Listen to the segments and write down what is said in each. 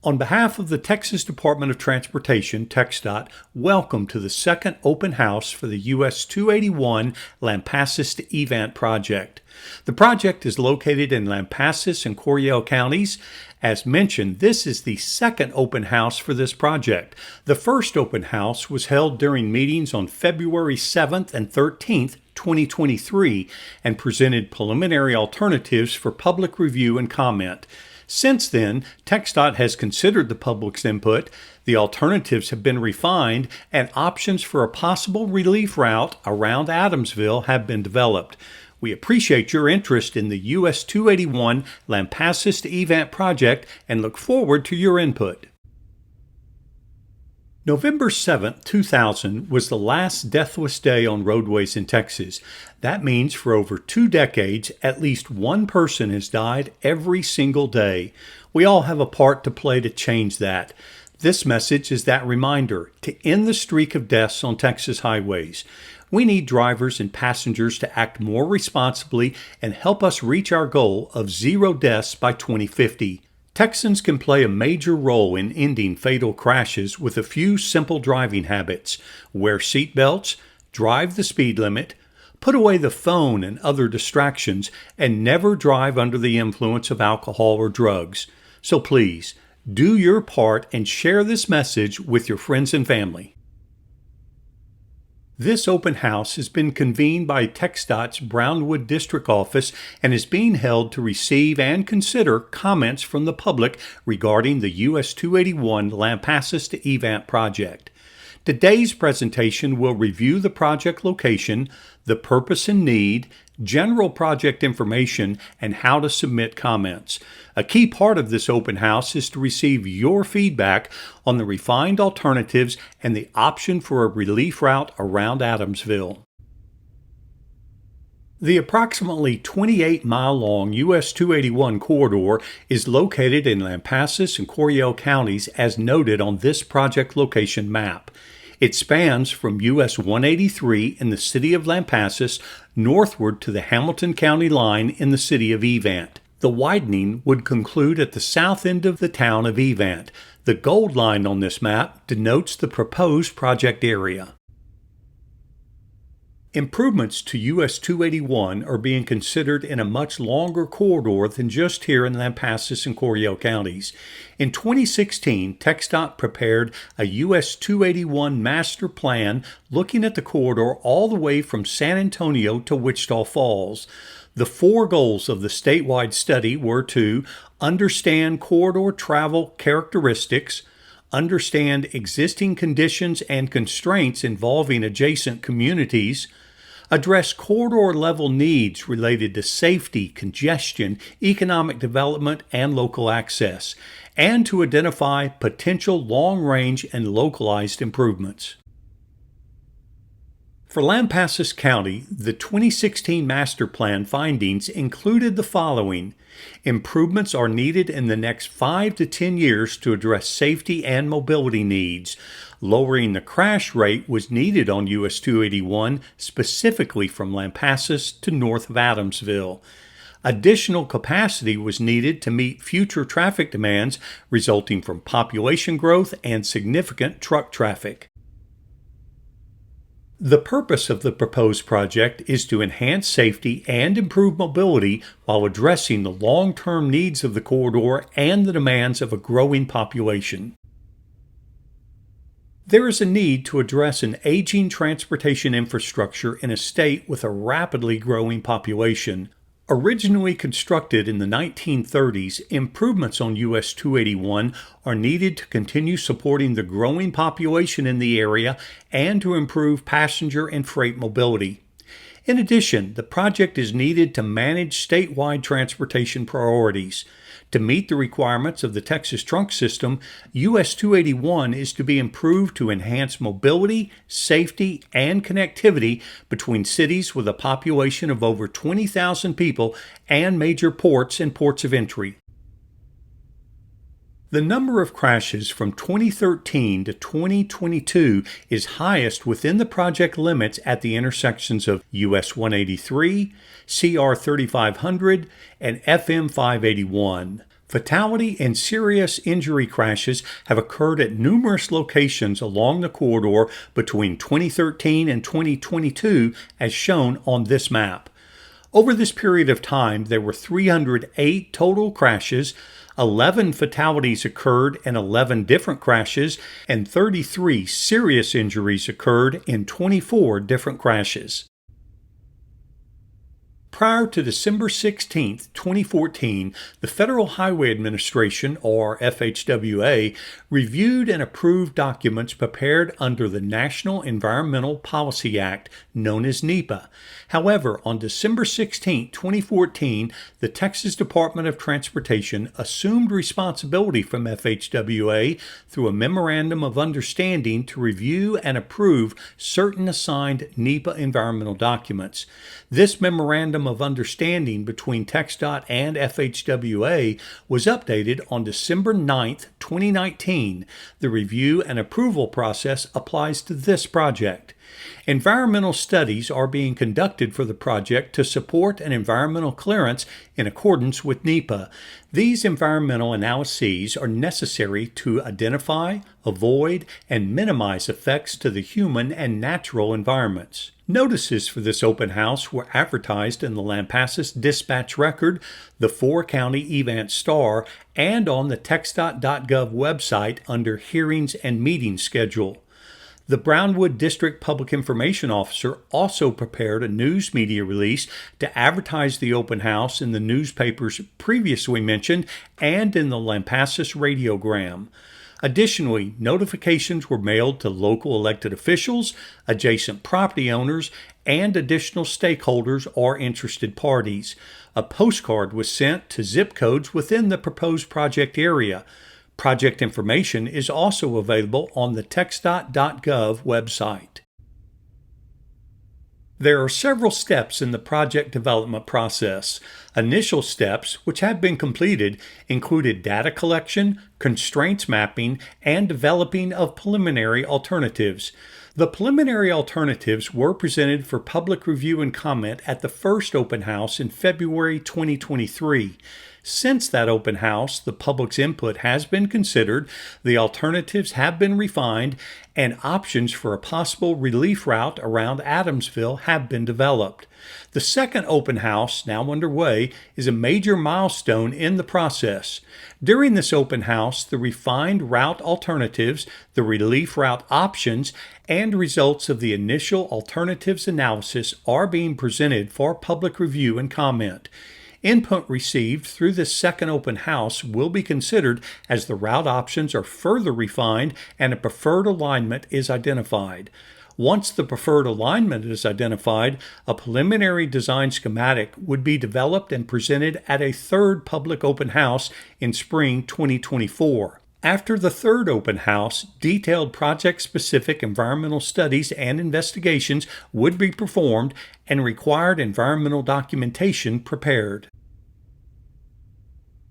On behalf of the Texas Department of Transportation, TxDOT, welcome to the second open house for the US 281 Lampasas to Evant project. The project is located in Lampasas and Coryell Counties. As mentioned, this is the second open house for this project. The first open house was held during meetings on February 7th and 13th, 2023, and presented preliminary alternatives for public review and comment. Since then, TxDOT has considered the public's input, the alternatives have been refined, and options for a possible relief route around Adamsville have been developed. We appreciate your interest in the US 281 Lampasas to Evant project and look forward to your input. November 7, 2000 was the last deathless day on roadways in Texas. That means for over 2 decades, at least one person has died every single day. We all have a part to play to change that. This message is that reminder to end the streak of deaths on Texas highways. We need drivers and passengers to act more responsibly and help us reach our goal of 0 deaths by 2050. Texans can play a major role in ending fatal crashes with a few simple driving habits. Wear seatbelts, drive the speed limit, put away the phone and other distractions, and never drive under the influence of alcohol or drugs. So please, do your part and share this message with your friends and family. This open house has been convened by TxDOT's Brownwood District Office and is being held to receive and consider comments from the public regarding the US 281 Lampasas to Evant project. Today's presentation will review the project location, the purpose and need, general project information, and how to submit comments. A key part of this open house is to receive your feedback on the refined alternatives and the option for a relief route around Adamsville. The approximately 28-mile-long US 281 corridor is located in Lampasas and Coryell Counties as noted on this project location map. It spans from US 183 in the city of Lampasas northward to the Hamilton County line in the city of Evant. The widening would conclude at the south end of the town of Evant. The gold line on this map denotes the proposed project area. Improvements to US 281 are being considered in a much longer corridor than just here in Lampasas and Coryell counties. In 2016, TxDOT prepared a US 281 master plan looking at the corridor all the way from San Antonio to Wichita Falls. The 4 goals of the statewide study were to understand corridor travel characteristics, understand existing conditions and constraints involving adjacent communities, address corridor-level needs related to safety, congestion, economic development, and local access, and to identify potential long-range and localized improvements. For Lampasas County, the 2016 Master Plan findings included the following. Improvements are needed in the next 5 to 10 years to address safety and mobility needs. Lowering the crash rate was needed on US 281, specifically from Lampasas to north of Adamsville. Additional capacity was needed to meet future traffic demands resulting from population growth and significant truck traffic. The purpose of the proposed project is to enhance safety and improve mobility while addressing the long-term needs of the corridor and the demands of a growing population. There is a need to address an aging transportation infrastructure in a state with a rapidly growing population. Originally constructed in the 1930s, improvements on US 281 are needed to continue supporting the growing population in the area and to improve passenger and freight mobility. In addition, the project is needed to manage statewide transportation priorities. To meet the requirements of the Texas trunk system, US 281 is to be improved to enhance mobility, safety, and connectivity between cities with a population of over 20,000 people and major ports and ports of entry. The number of crashes from 2013 to 2022 is highest within the project limits at the intersections of US 183, CR 3500, and FM 581. Fatality and serious injury crashes have occurred at numerous locations along the corridor between 2013 and 2022, as shown on this map. Over this period of time, there were 308 total crashes, 11 fatalities occurred in 11 different crashes, and 33 serious injuries occurred in 24 different crashes. Prior to December 16, 2014, the Federal Highway Administration, or FHWA, reviewed and approved documents prepared under the National Environmental Policy Act, known as NEPA. However, on December 16, 2014, the Texas Department of Transportation assumed responsibility from FHWA through a Memorandum of Understanding to review and approve certain assigned NEPA environmental documents. This Memorandum of Understanding between TxDOT and FHWA was updated on December 9, 2019. The review and approval process applies to this project. Environmental studies are being conducted for the project to support an environmental clearance in accordance with NEPA. These environmental analyses are necessary to identify, avoid, and minimize effects to the human and natural environments. Notices for this open house were advertised in the Lampasas Dispatch Record, the 4-County Evant Star, and on the TxDOT.gov website under Hearings and Meeting Schedule. The Brownwood District Public Information Officer also prepared a news media release to advertise the open house in the newspapers previously mentioned and in the Lampasas radiogram. Additionally, notifications were mailed to local elected officials, adjacent property owners, and additional stakeholders or interested parties. A postcard was sent to zip codes within the proposed project area. Project information is also available on the TxDOT.gov website. There are several steps in the project development process. Initial steps, which have been completed, included data collection, constraints mapping, and developing of preliminary alternatives. The preliminary alternatives were presented for public review and comment at the first open house in February 2023. Since that open house, the public's input has been considered, the alternatives have been refined, and options for a possible relief route around Adamsville have been developed. The second open house, now underway, is a major milestone in the process. During this open house, the refined route alternatives, the relief route options, and results of the initial alternatives analysis are being presented for public review and comment. Input received through this second open house will be considered as the route options are further refined and a preferred alignment is identified. Once the preferred alignment is identified, a preliminary design schematic would be developed and presented at a third public open house in spring 2024. After the third open house, detailed project-specific environmental studies and investigations would be performed and required environmental documentation prepared.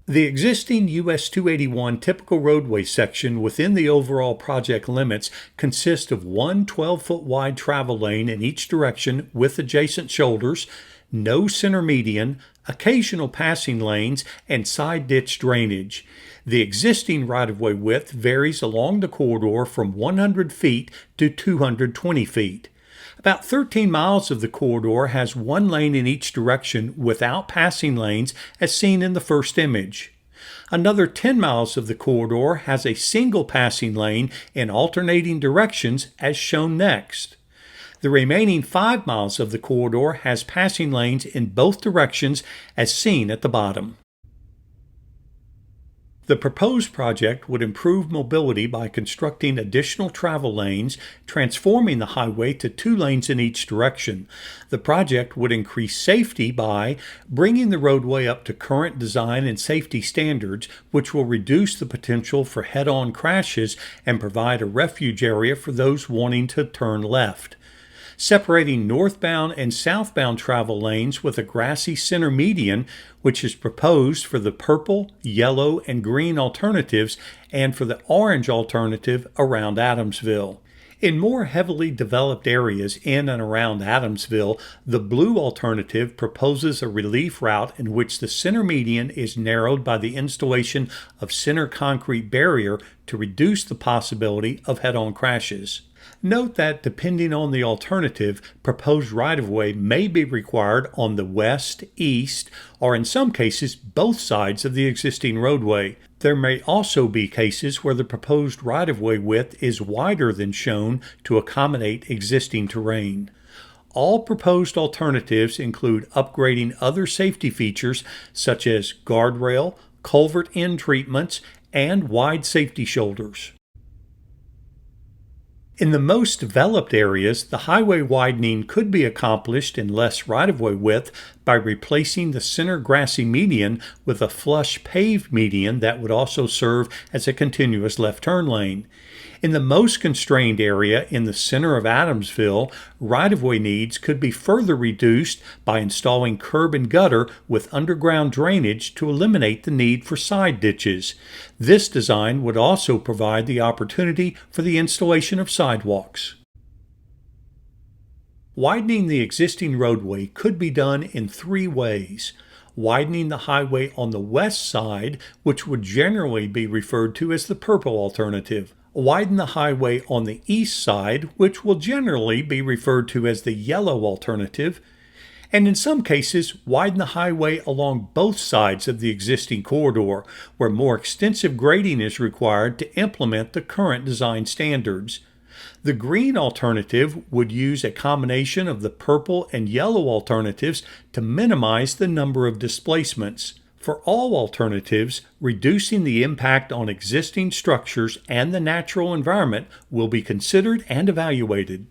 The existing US 281 typical roadway section within the overall project limits consists of one 12-foot wide travel lane in each direction with adjacent shoulders, no center median, occasional passing lanes, and side ditch drainage. The existing right-of-way width varies along the corridor from 100 feet to 220 feet. About 13 miles of the corridor has one lane in each direction without passing lanes as seen in the first image. Another 10 miles of the corridor has a single passing lane in alternating directions as shown next. The remaining 5 miles of the corridor has passing lanes in both directions as seen at the bottom. The proposed project would improve mobility by constructing additional travel lanes, transforming the highway to 2 lanes in each direction. The project would increase safety by bringing the roadway up to current design and safety standards, which will reduce the potential for head-on crashes and provide a refuge area for those wanting to turn left. Separating northbound and southbound travel lanes with a grassy center median, which is proposed for the purple, yellow, and green alternatives and for the orange alternative around Adamsville. In more heavily developed areas in and around Adamsville, the blue alternative proposes a relief route in which the center median is narrowed by the installation of center concrete barrier to reduce the possibility of head-on crashes. Note that depending on the alternative, proposed right-of-way may be required on the west, east, or in some cases both sides of the existing roadway. There may also be cases where the proposed right-of-way width is wider than shown to accommodate existing terrain. All proposed alternatives include upgrading other safety features such as guardrail, culvert end treatments, and wide safety shoulders. In the most developed areas, the highway widening could be accomplished in less right-of-way width by replacing the center grassy median with a flush paved median that would also serve as a continuous left turn lane. In the most constrained area in the center of Adamsville, right-of-way needs could be further reduced by installing curb and gutter with underground drainage to eliminate the need for side ditches. This design would also provide the opportunity for the installation of sidewalks. Widening the existing roadway could be done in three ways. Widening the highway on the west side, which would generally be referred to as the purple alternative. Widen the highway on the east side, which will generally be referred to as the yellow alternative. And in some cases, widen the highway along both sides of the existing corridor, where more extensive grading is required to implement the current design standards. The green alternative would use a combination of the purple and yellow alternatives to minimize the number of displacements. For all alternatives, reducing the impact on existing structures and the natural environment will be considered and evaluated.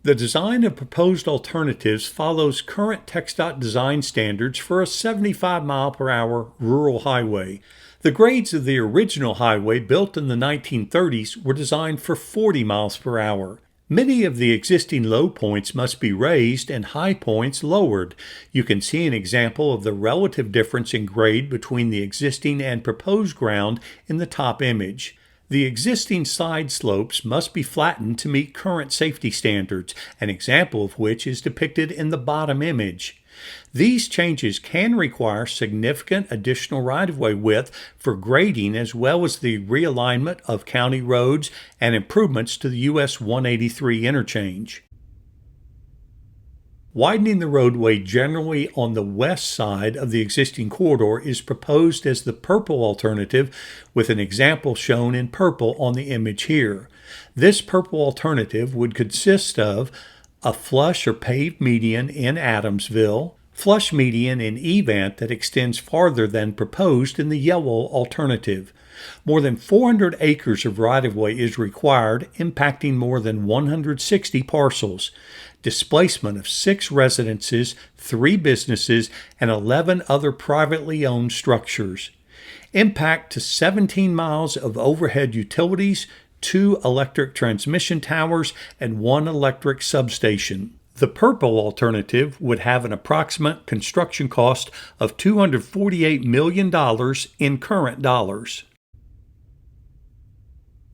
The design of proposed alternatives follows current TxDOT design standards for a 75 mph rural highway. The grades of the original highway built in the 1930s were designed for 40 mph. Many of the existing low points must be raised and high points lowered. You can see an example of the relative difference in grade between the existing and proposed ground in the top image. The existing side slopes must be flattened to meet current safety standards, an example of which is depicted in the bottom image. These changes can require significant additional right-of-way width for grading as well as the realignment of county roads and improvements to the US 183 interchange. Widening the roadway generally on the west side of the existing corridor is proposed as the purple alternative, with an example shown in purple on the image here. This purple alternative would consist of a flush or paved median in Adamsville, flush median in Evant that extends farther than proposed in the yellow alternative. More than 400 acres of right-of-way is required, impacting more than 160 parcels. Displacement of 6 residences, 3 businesses, and 11 other privately owned structures. Impact to 17 miles of overhead utilities, 2 electric transmission towers, and 1 electric substation. The purple alternative would have an approximate construction cost of $248 million in current dollars.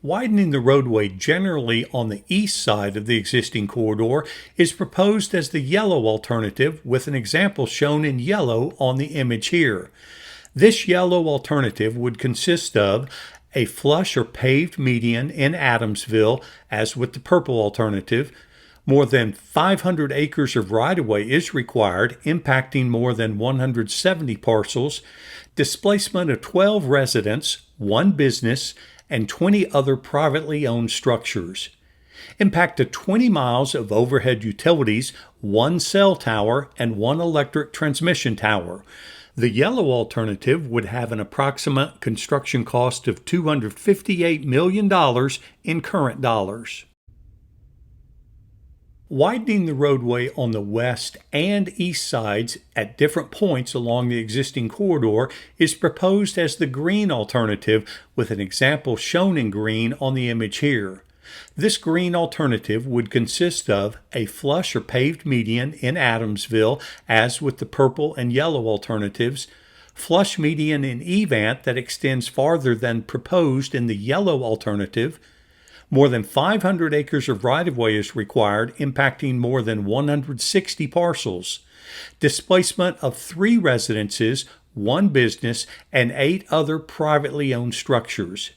Widening the roadway generally on the east side of the existing corridor is proposed as the yellow alternative, with an example shown in yellow on the image here. This yellow alternative would consist of a flush or paved median in Adamsville, as with the purple alternative. More than 500 acres of right-of-way is required, impacting more than 170 parcels. Displacement of 12 residents, 1 business, and 20 other privately owned structures. Impact to 20 miles of overhead utilities, 1 cell tower, and 1 electric transmission tower. The yellow alternative would have an approximate construction cost of $258 million in current dollars. Widening the roadway on the west and east sides at different points along the existing corridor is proposed as the green alternative, with an example shown in green on the image here. This green alternative would consist of a flush or paved median in Adamsville, as with the purple and yellow alternatives, flush median in Evant that extends farther than proposed in the yellow alternative, More than 500 acres of right-of-way is required, impacting more than 160 parcels. Displacement of 3 residences, 1 business, and 8 other privately owned structures.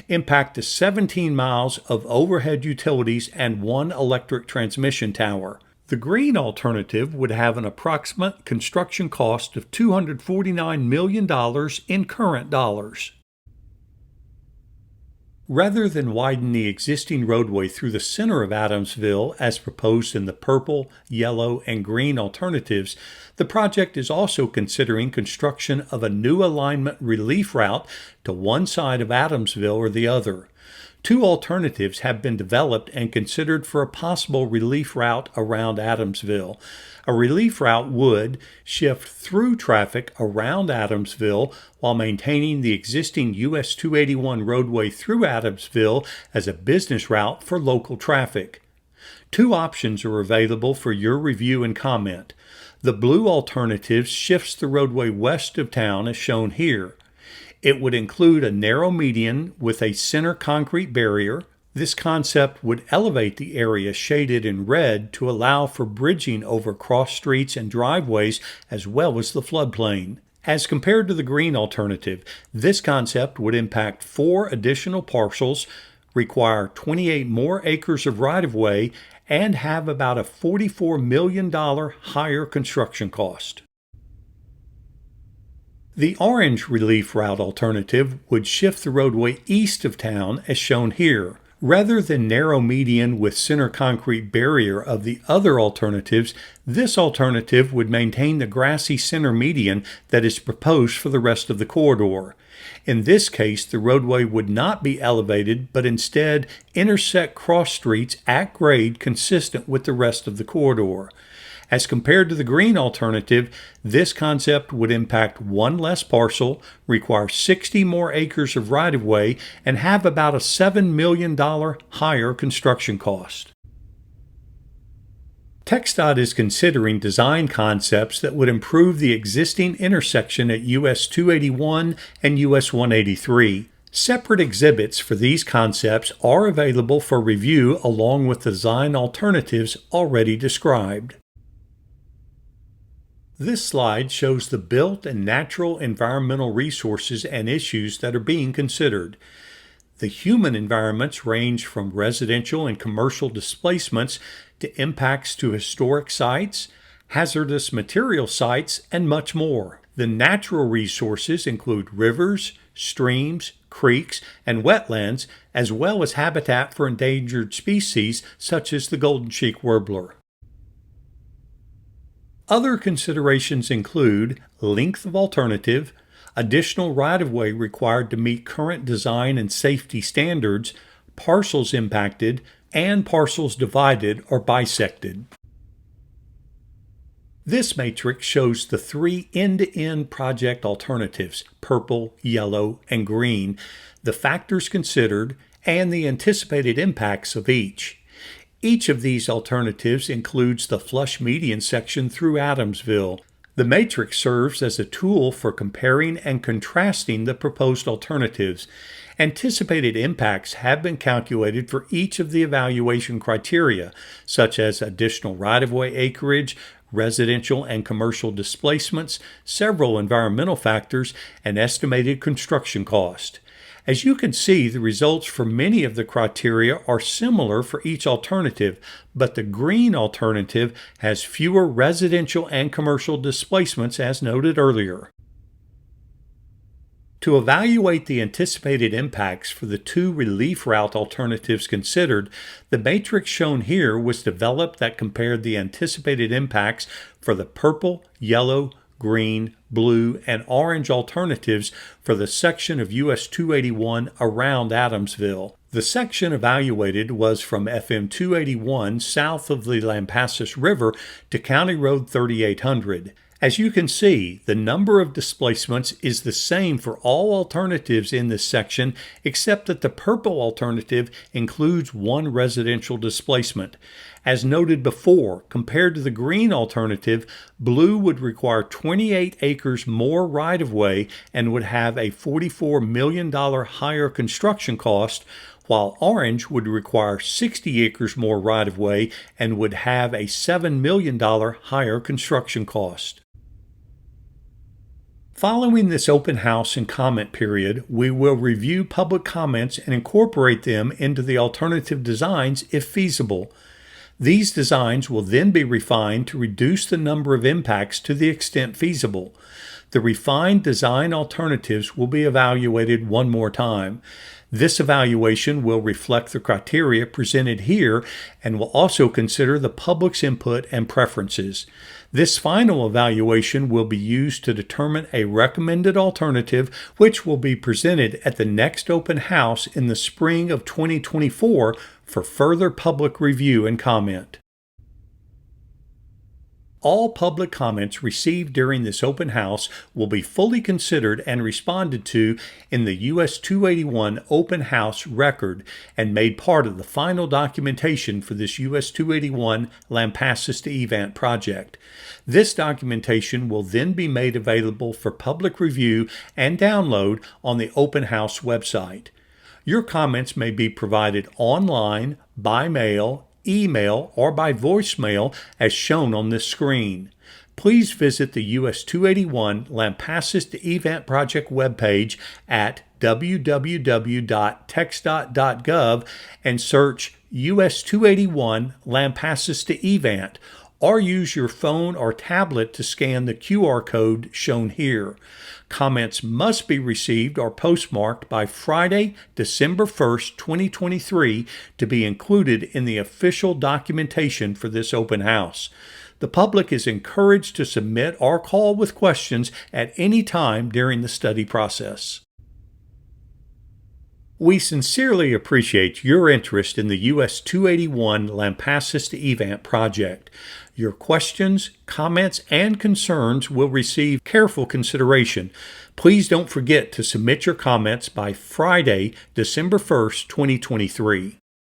Impact to 17 miles of overhead utilities and 1 electric transmission tower. The green alternative would have an approximate construction cost of $249 million in current dollars. Rather than widen the existing roadway through the center of Adamsville as proposed in the purple, yellow, and green alternatives, the project is also considering construction of a new alignment relief route to one side of Adamsville or the other. 2 alternatives have been developed and considered for a possible relief route around Adamsville. A relief route would shift through traffic around Adamsville while maintaining the existing US 281 roadway through Adamsville as a business route for local traffic. 2 options are available for your review and comment. The blue alternative shifts the roadway west of town as shown here. It would include a narrow median with a center concrete barrier. This concept would elevate the area shaded in red to allow for bridging over cross streets and driveways as well as the floodplain. As compared to the green alternative, this concept would impact 4 additional parcels, require 28 more acres of right-of-way, and have about a $44 million higher construction cost. The orange relief route alternative would shift the roadway east of town as shown here. Rather than narrow median with center concrete barrier of the other alternatives, this alternative would maintain the grassy center median that is proposed for the rest of the corridor. In this case, the roadway would not be elevated, but instead intersect cross streets at grade consistent with the rest of the corridor. As compared to the green alternative, this concept would impact 1 less parcel, require 60 more acres of right-of-way, and have about a $7 million higher construction cost. TxDOT is considering design concepts that would improve the existing intersection at US 281 and US 183. Separate exhibits for these concepts are available for review along with the design alternatives already described. This slide shows the built and natural environmental resources and issues that are being considered. The human environments range from residential and commercial displacements to impacts to historic sites, hazardous material sites, and much more. The natural resources include rivers, streams, creeks, and wetlands, as well as habitat for endangered species such as the golden cheek warbler. Other considerations include length of alternative, additional right-of-way required to meet current design and safety standards, parcels impacted, and parcels divided or bisected. This matrix shows the 3 end-to-end project alternatives, purple, yellow, and green, the factors considered, and the anticipated impacts of each. Each of these alternatives includes the flush median section through Adamsville. The matrix serves as a tool for comparing and contrasting the proposed alternatives. Anticipated impacts have been calculated for each of the evaluation criteria, such as additional right-of-way acreage, residential and commercial displacements, several environmental factors, and estimated construction cost. As you can see, the results for many of the criteria are similar for each alternative, but the green alternative has fewer residential and commercial displacements as noted earlier. To evaluate the anticipated impacts for the 2 relief route alternatives considered, the matrix shown here was developed that compared the anticipated impacts for the purple, yellow, green, blue, and orange alternatives for the section of US 281 around Adamsville. The section evaluated was from FM 281 south of the Lampasas River to County Road 3800. As you can see, the number of displacements is the same for all alternatives in this section, except that the purple alternative includes 1 residential displacement. As noted before, compared to the green alternative, blue would require 28 acres more right-of-way and would have a $44 million higher construction cost, while orange would require 60 acres more right-of-way and would have a $7 million higher construction cost. Following this open house and comment period, we will review public comments and incorporate them into the alternative designs if feasible. These designs will then be refined to reduce the number of impacts to the extent feasible. The refined design alternatives will be evaluated one more time. This evaluation will reflect the criteria presented here and will also consider the public's input and preferences. This final evaluation will be used to determine a recommended alternative, which will be presented at the next open house in the spring of 2024 for further public review and comment. All public comments received during this open house will be fully considered and responded to in the US 281 open house record and made part of the final documentation for this US 281 Lampasas to Evant project. This documentation will then be made available for public review and download on the open house website. Your comments may be provided online, by mail, email, or by voicemail as shown on this screen. Please visit the US 281 Lampasas to Evant project webpage at www.TxDOT.gov and search US 281 Lampasas to Evant, or use your phone or tablet to scan the QR code shown here. Comments must be received or postmarked by Friday, December 1st, 2023 to be included in the official documentation for this open house. The public is encouraged to submit or call with questions at any time during the study process. We sincerely appreciate your interest in the US 281 Lampasas to Evant project. Your questions, comments, and concerns will receive careful consideration. Please don't forget to submit your comments by Friday, December 1st, 2023.